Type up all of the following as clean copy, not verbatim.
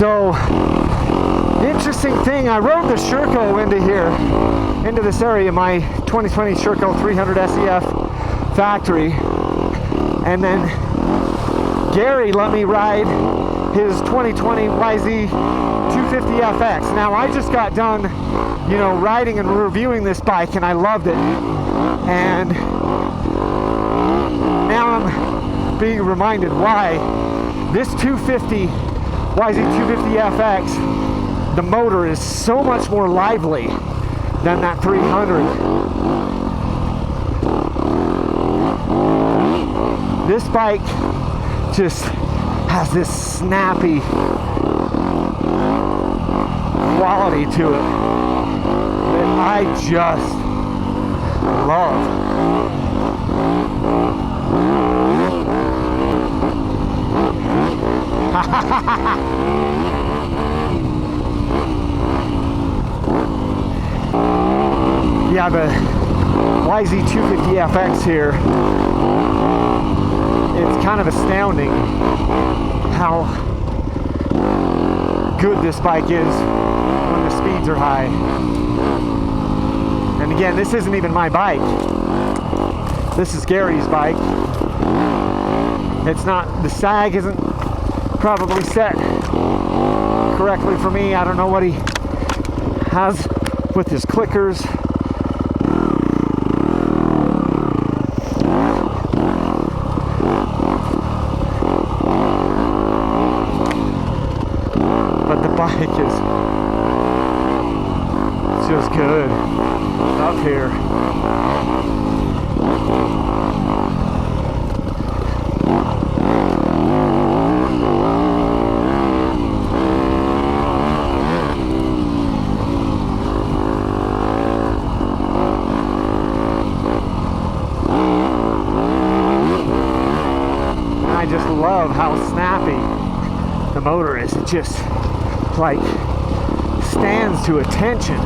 So, interesting thing, I rode the Sherco into here, into this area, my 2020 Sherco 300 SEF factory, and then Gary let me ride his 2020 YZ250FX. Now, I just got done, you know, riding and reviewing this bike, and I loved it. And now I'm being reminded why this 250 YZ250FX, the motor is so much more lively than that 300. This bike just has this snappy quality to it that I just love. Yeah, the YZ250FX here, it's kind of astounding how good this bike is when the speeds are high. And again, this isn't even my bike. This is Gary's bike. It's not, the sag isn't probably set correctly for me. I don't know what he has with his clickers. But the bike is just good up here. I just love how snappy the motor is. It just like stands to attention.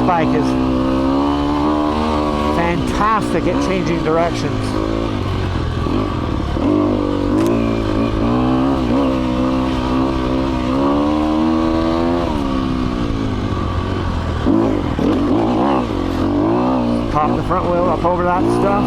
Bike is fantastic at changing directions. Pop the front wheel up over that stuff.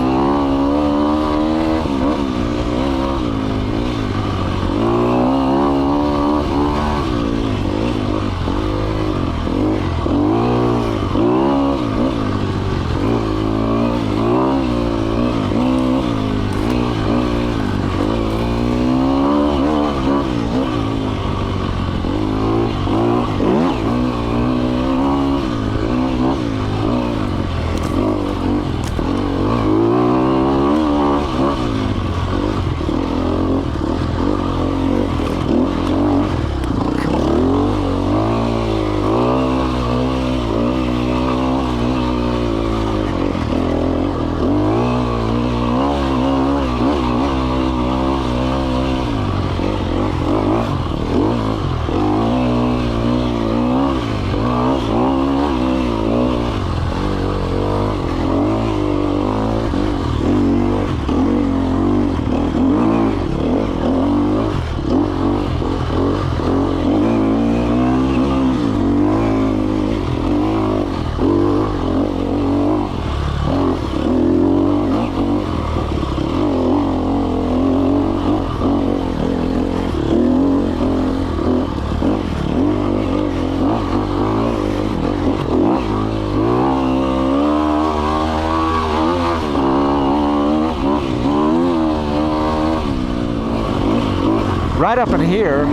right up in here,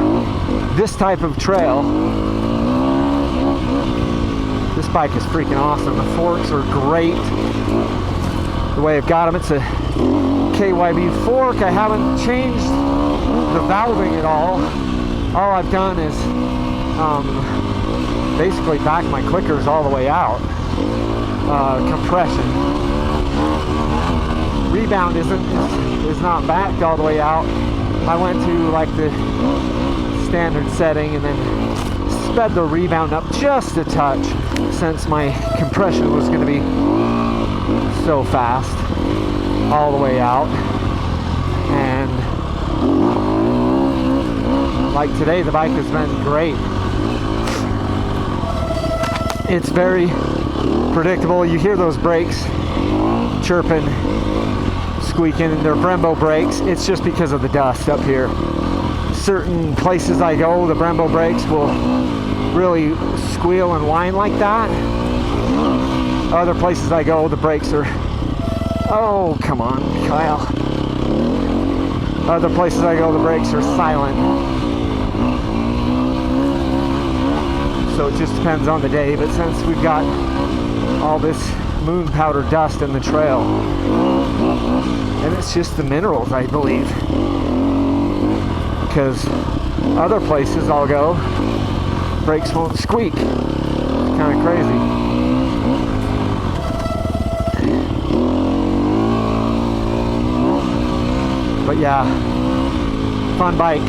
this type of trail, this bike is freaking awesome. The forks are great. The way I've got them, it's a KYB fork. I haven't changed the valving at all. All I've done is basically back my clickers all the way out. Compression. Rebound is not backed all the way out. I went to like the standard setting and then sped the rebound up just a touch since my compression was going to be so fast all the way out. And like today, the bike has been great. It's very predictable. You hear those brakes chirping, squeaking, and they're Brembo brakes. It's just because of the dust up here. Certain places I go, the Brembo brakes will really squeal and whine like that. Other places I go, the brakes are, oh, come on, Kyle. Other places I go, the brakes are silent. So it just depends on the day, but since we've got all this moon powder dust in the trail, and it's just the minerals, I believe, because other places I'll go, brakes won't squeak. It's kind of crazy. But yeah, fun bike.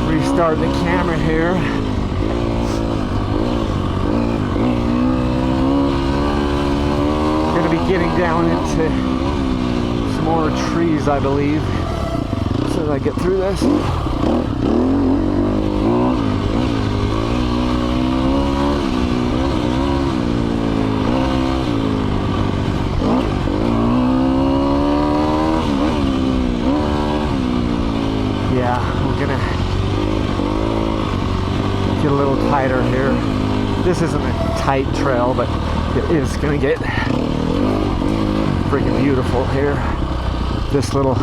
Restart the camera here. Gonna be getting down into some more trees, I believe, as soon as I get through this. Yeah, we're gonna get a little tighter here. This isn't a tight trail, but it is gonna get freaking beautiful here. This little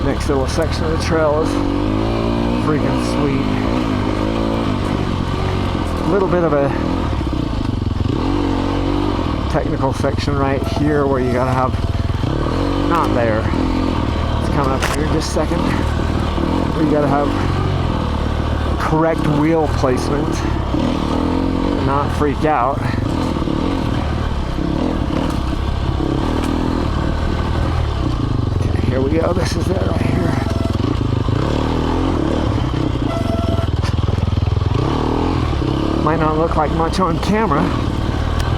next little section of the trail is freaking sweet. A little bit of a technical section right here where you gotta have, not there, it's coming up here in just a second, where you gotta have correct wheel placement and not freak out. Okay, here we go. This is it right here. Might not look like much on camera,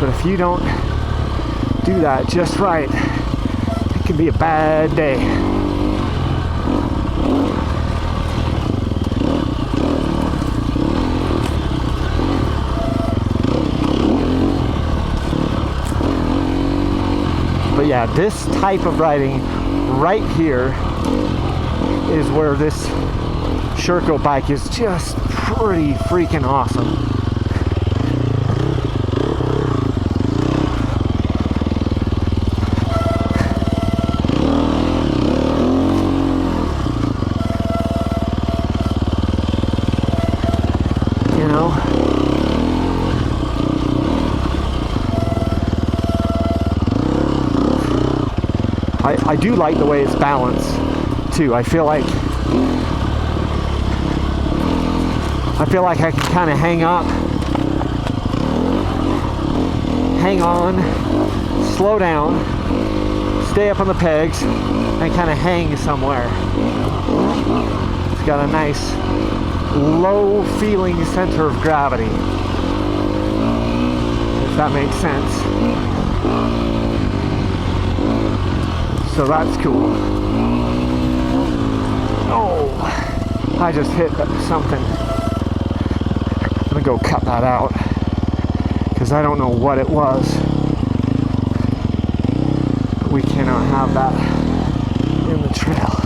but if you don't do that just right, it can be a bad day. But yeah, this type of riding right here is where this Sherco bike is just pretty freaking awesome. You know? I do like the way it's balanced too. I feel like I can kind of hang up, hang on, slow down, stay up on the pegs, and kind of hang somewhere. It's got a nice low feeling center of gravity, if that makes sense. So that's cool. Oh, I just hit something. I'm gonna go cut that out because I don't know what it was. But we cannot have that in the trail.